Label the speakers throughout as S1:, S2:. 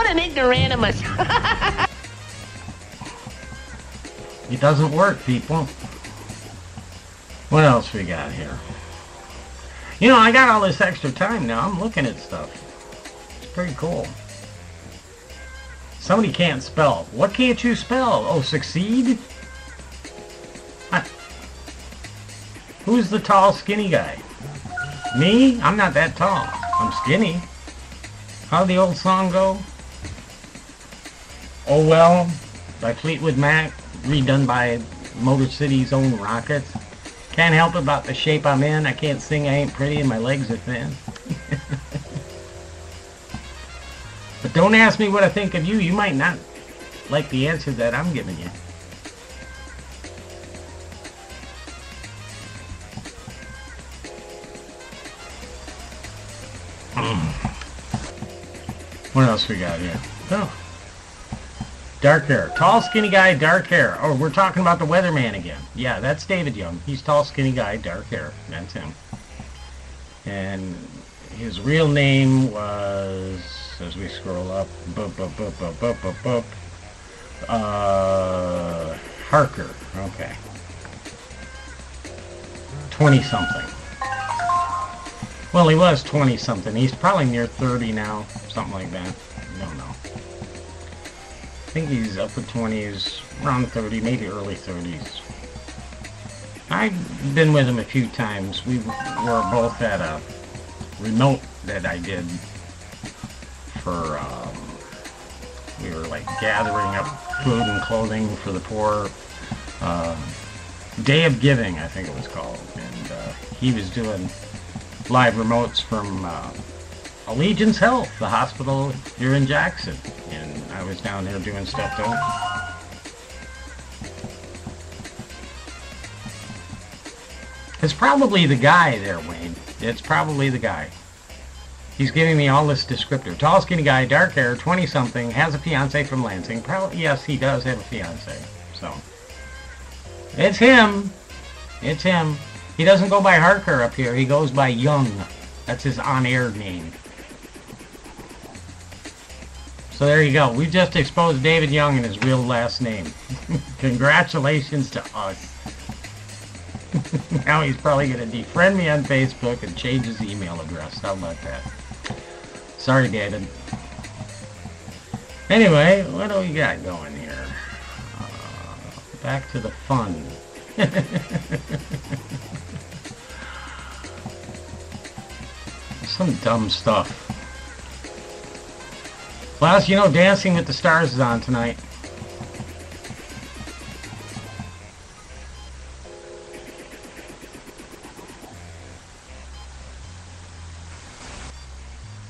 S1: What an ignoramus.
S2: It doesn't work, people. What else we got here? You know, I got all this extra time now. I'm looking at stuff. It's pretty cool. Somebody can't spell. What can't you spell? Oh, succeed? Who's the tall, skinny guy? Me? I'm not that tall. I'm skinny. How'd the old song go? Oh Well, by Fleetwood Mac, redone by Motor City's own Rockets. Can't help about the shape I'm in. I can't sing, I ain't pretty, and my legs are thin. But don't ask me what I think of you. You might not like the answer that I'm giving you. What else we got here? Oh. Dark hair. Tall, skinny guy, dark hair. Oh, we're talking about the weatherman again. Yeah, that's David Young. He's tall, skinny guy, dark hair. That's him. And his real name was, as we scroll up, Harker. Okay. 20-something. Well, he was 20-something. He's probably near 30 now. Something like that. I don't know. I think he's upper 20s, around 30, maybe early 30s. I've been with him a few times. We were both at a remote that I did for, we were like gathering up food and clothing for the poor. Day of Giving, I think it was called. And he was doing live remotes from Allegiance Health, the hospital here in Jackson. And I was down there doing stuff to him. It's probably the guy there, Wayne. It's probably the guy. He's giving me all this descriptor. Tall, skinny guy, dark hair, 20-something, has a fiance from Lansing. Probably, yes, he does have a fiance. So, it's him. It's him. He doesn't go by Harker up here. He goes by Young. That's his on-air name. So there you go. We just exposed David Young and his real last name. Congratulations to us. Now he's probably going to defriend me on Facebook and change his email address. How about that? Sorry, David. Anyway, what do we got going here? Back to the fun. Some dumb stuff. Plus, you know, Dancing with the Stars is on tonight.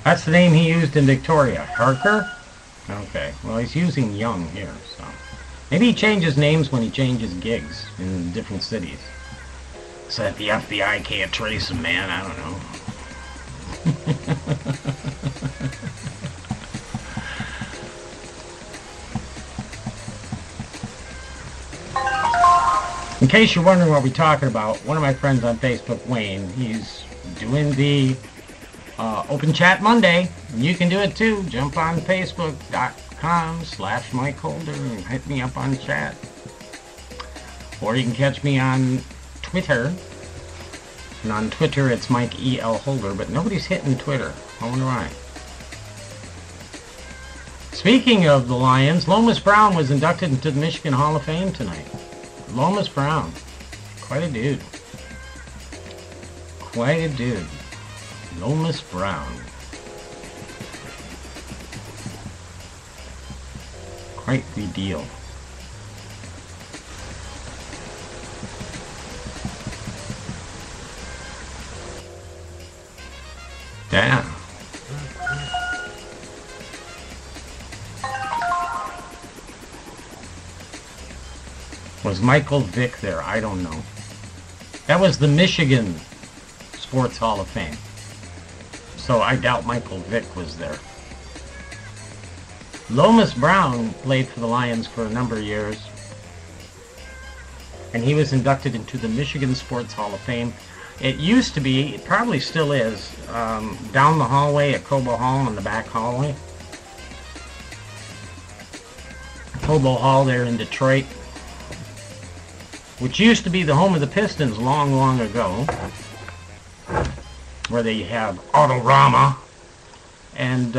S2: That's the name he used in Victoria. Harker? Okay. Well, he's using Young here, so. Maybe he changes names when he changes gigs in different cities. So that the FBI can't trace him, man. I don't know. In case you're wondering what we're talking about, one of my friends on Facebook, Wayne, he's doing the Open Chat Monday. You can do it too. Jump on Facebook.com/Mike Holder and hit me up on chat. Or you can catch me on Twitter. And on Twitter it's Mike E.L. Holder, but nobody's hitting Twitter. I wonder why. Speaking of the Lions, Lomas Brown was inducted into the Michigan Hall of Fame tonight. Lomas Brown. Quite a dude. Quite a dude. Lomas Brown. Quite the deal. Damn. Was Michael Vick there? I don't know. That was the Michigan Sports Hall of Fame. So I doubt Michael Vick was there. Lomas Brown played for the Lions for a number of years. And he was inducted into the Michigan Sports Hall of Fame. It used to be, it probably still is, down the hallway at Cobo Hall in the back hallway. Hobo Hall there in Detroit, which used to be the home of the Pistons long, long ago, where they have Autorama, and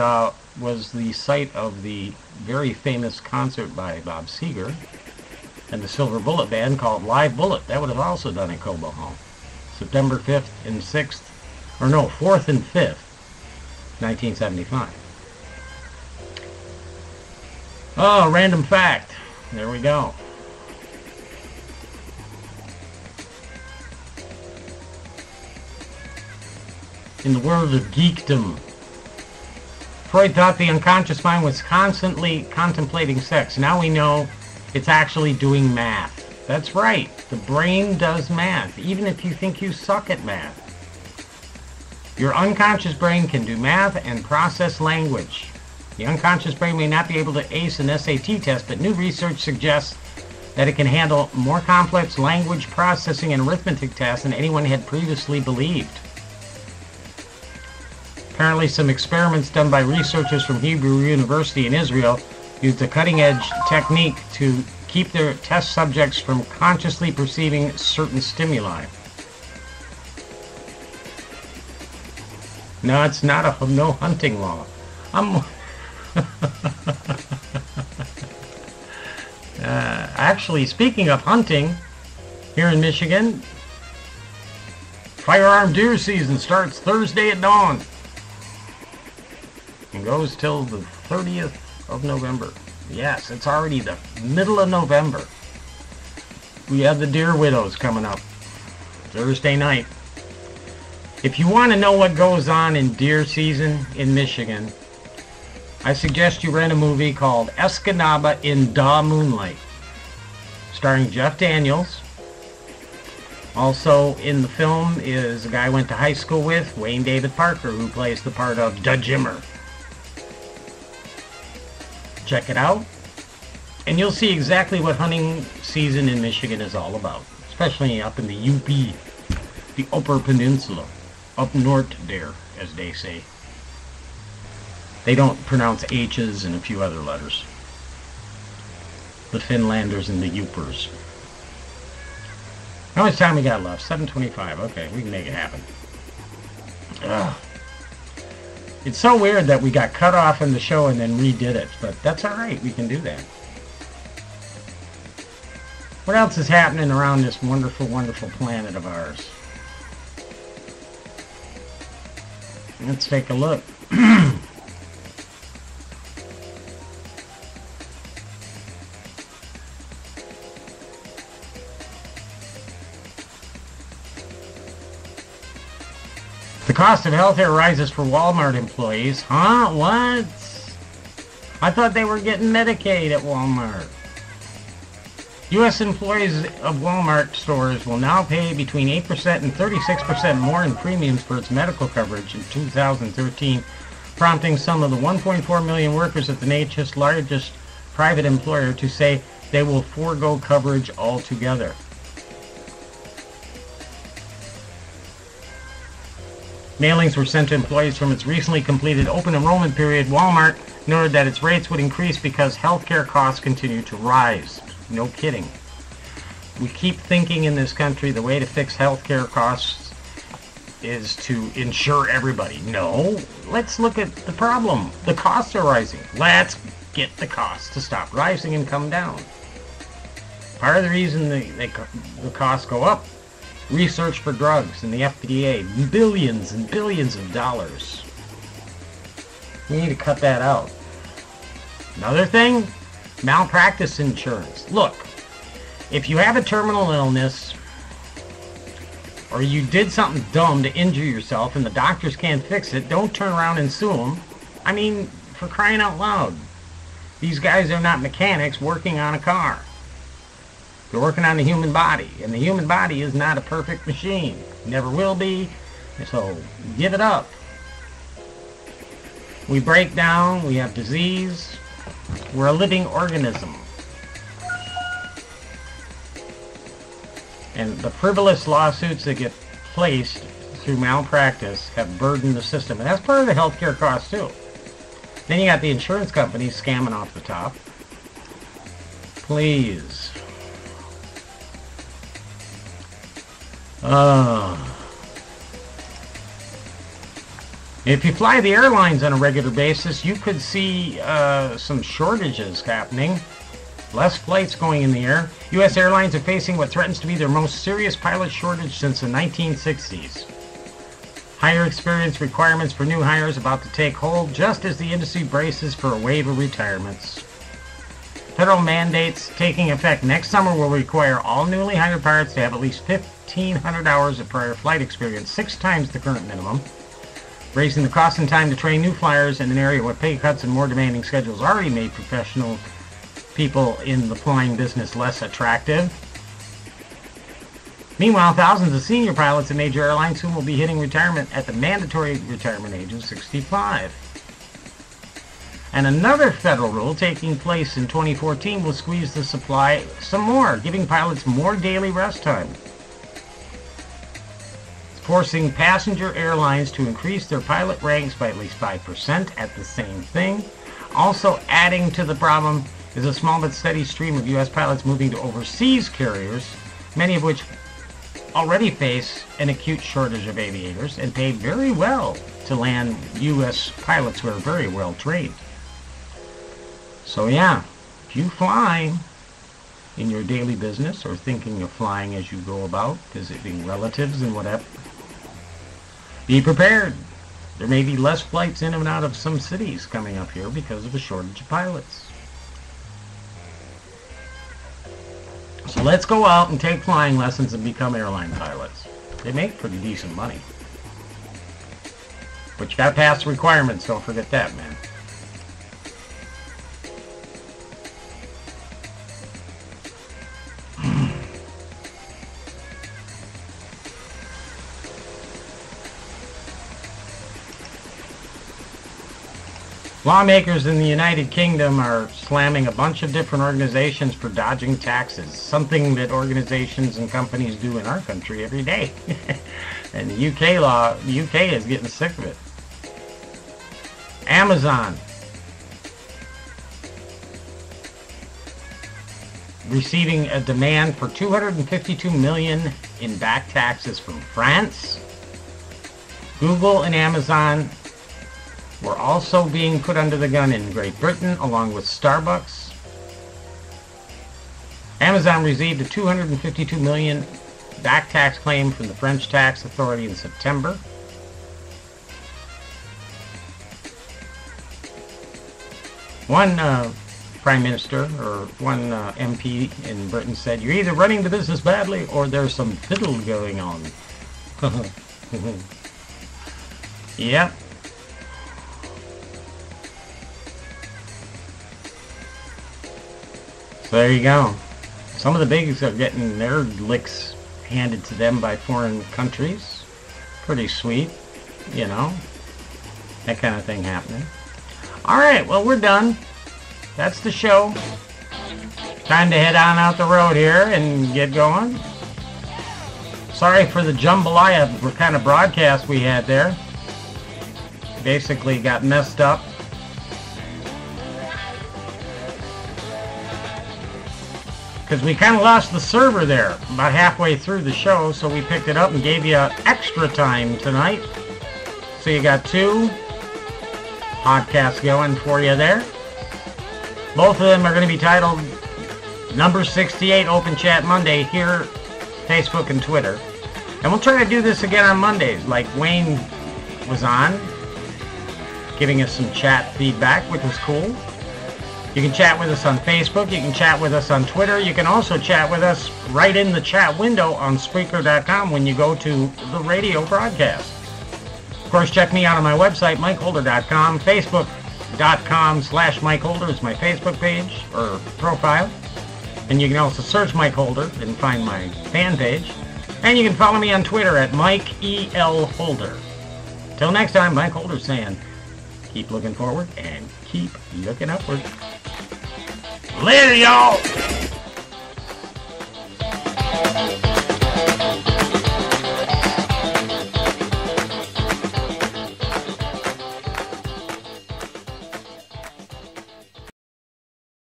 S2: was the site of the very famous concert by Bob Seger and the Silver Bullet Band called Live Bullet. That would have also done at Hobo Hall. September 5th and 6th, or no, 4th and 5th, 1975. Oh, random fact. There we go. In the world of geekdom, Freud thought the unconscious mind was constantly contemplating sex. Now we know it's actually doing math. That's right. The brain does math, even if you think you suck at math. Your unconscious brain can do math and process language. The unconscious brain may not be able to ace an SAT test, but new research suggests that it can handle more complex language processing and arithmetic tasks than anyone had previously believed. Apparently, some experiments done by researchers from Hebrew University in Israel used a cutting-edge technique to keep their test subjects from consciously perceiving certain stimuli. No, it's not a no hunting law. Actually, speaking of hunting, here in Michigan, firearm deer season starts Thursday at dawn and goes till the 30th of November. Yes, it's already the middle of November. We have the Deer Widows coming up Thursday night. If you want to know what goes on in deer season in Michigan, I suggest you rent a movie called Escanaba in Da Moonlight, starring Jeff Daniels. Also in the film is a guy I went to high school with, Wayne David Parker, who plays the part of Da Jimmer. Check it out, and you'll see exactly what hunting season in Michigan is all about, especially up in the UP, the Upper Peninsula, up north there, as they say. They don't pronounce H's and a few other letters. The Finlanders and the Upers. How much time we got left? 7:25. Okay, we can make it happen. Ugh. It's so weird that we got cut off in the show and then redid it, but that's alright, we can do that. What else is happening around this wonderful, wonderful planet of ours? Let's take a look. The cost of healthcare rises for Walmart employees. Huh? What? I thought they were getting Medicaid at Walmart. U.S. employees of Walmart stores will now pay between 8% and 36% more in premiums for its medical coverage in 2013, prompting some of the 1.4 million workers at the nation's largest private employer to say they will forego coverage altogether. Mailings were sent to employees from its recently completed open enrollment period. Walmart noted that its rates would increase because healthcare costs continue to rise. No kidding. We keep thinking in this country the way to fix healthcare costs is to insure everybody. No, let's look at the problem. The costs are rising. Let's get the costs to stop rising and come down. Part of the reason the costs go up, research for drugs and the FDA, billions and billions of dollars. We need to cut that out. Another thing, malpractice insurance. Look, if you have a terminal illness or you did something dumb to injure yourself and the doctors can't fix it, don't turn around and sue them. I mean, for crying out loud. These guys are not mechanics working on a car. They're working on the human body, and the human body is not a perfect machine. Never will be, so give it up. We break down, we have disease, we're a living organism. And the frivolous lawsuits that get placed through malpractice have burdened the system, and that's part of the healthcare cost too. Then you got the insurance companies scamming off the top. Please. If you fly the airlines on a regular basis, you could see some shortages happening. Less flights going in the air. U.S. airlines are facing what threatens to be their most serious pilot shortage since the 1960s. Higher experience requirements for new hires about to take hold just as the industry braces for a wave of retirements. Federal mandates taking effect next summer will require all newly hired pilots to have at least 1,500 hours of prior flight experience, 6 times the current minimum, raising the cost and time to train new flyers in an area where pay cuts and more demanding schedules already made professional people in the flying business less attractive. Meanwhile, thousands of senior pilots at major airlines soon will be hitting retirement at the mandatory retirement age of 65. And another federal rule taking place in 2014 will squeeze the supply some more, giving pilots more daily rest time, forcing passenger airlines to increase their pilot ranks by at least 5% at the same thing. Also adding to the problem is a small but steady stream of U.S. pilots moving to overseas carriers, many of which already face an acute shortage of aviators and pay very well to land U.S. pilots who are very well trained. So yeah, if you fly in your daily business or thinking of flying as you go about, visiting relatives and whatever, be prepared. There may be less flights in and out of some cities coming up here because of a shortage of pilots. So let's go out and take flying lessons and become airline pilots. They make pretty decent money. But you gotta pass the requirements, don't forget that, man. Lawmakers in the United Kingdom are slamming a bunch of different organizations for dodging taxes, something that organizations and companies do in our country every day. And the UK is getting sick of it. Amazon receiving a demand for $252 million in back taxes from France. Google and Amazon were also being put under the gun in Great Britain, along with Starbucks. Amazon received a $252 million back tax claim from the French tax authority in September. One prime minister or one MP in Britain said, "You're either running the business badly or there's some fiddle going on." Yep. So there you go. Some of the bigs are getting their licks handed to them by foreign countries. Pretty sweet, you know. That kind of thing happening. Alright, well, we're done. That's the show. Time to head on out the road here and get going. Sorry for the jambalaya kind of broadcast we had there. Basically got messed up. Because we kind of lost the server there about halfway through the show, so we picked it up and gave you extra time tonight. So you got 2 podcasts going for you there. Both of them are going to be titled Number 68 Open Chat Monday here, Facebook and Twitter. And we'll try to do this again on Mondays, like Wayne was on, giving us some chat feedback, which was cool. You can chat with us on Facebook. You can chat with us on Twitter. You can also chat with us right in the chat window on Spreaker.com when you go to the radio broadcast. Of course, check me out on my website, MikeHolder.com. Facebook.com/Mike Holder is my Facebook page or profile. And you can also search Mike Holder and find my fan page. And you can follow me on Twitter at Mike E.L. Holder. Till next time, Mike Holder saying, keep looking forward and keep looking upward. Later, y'all!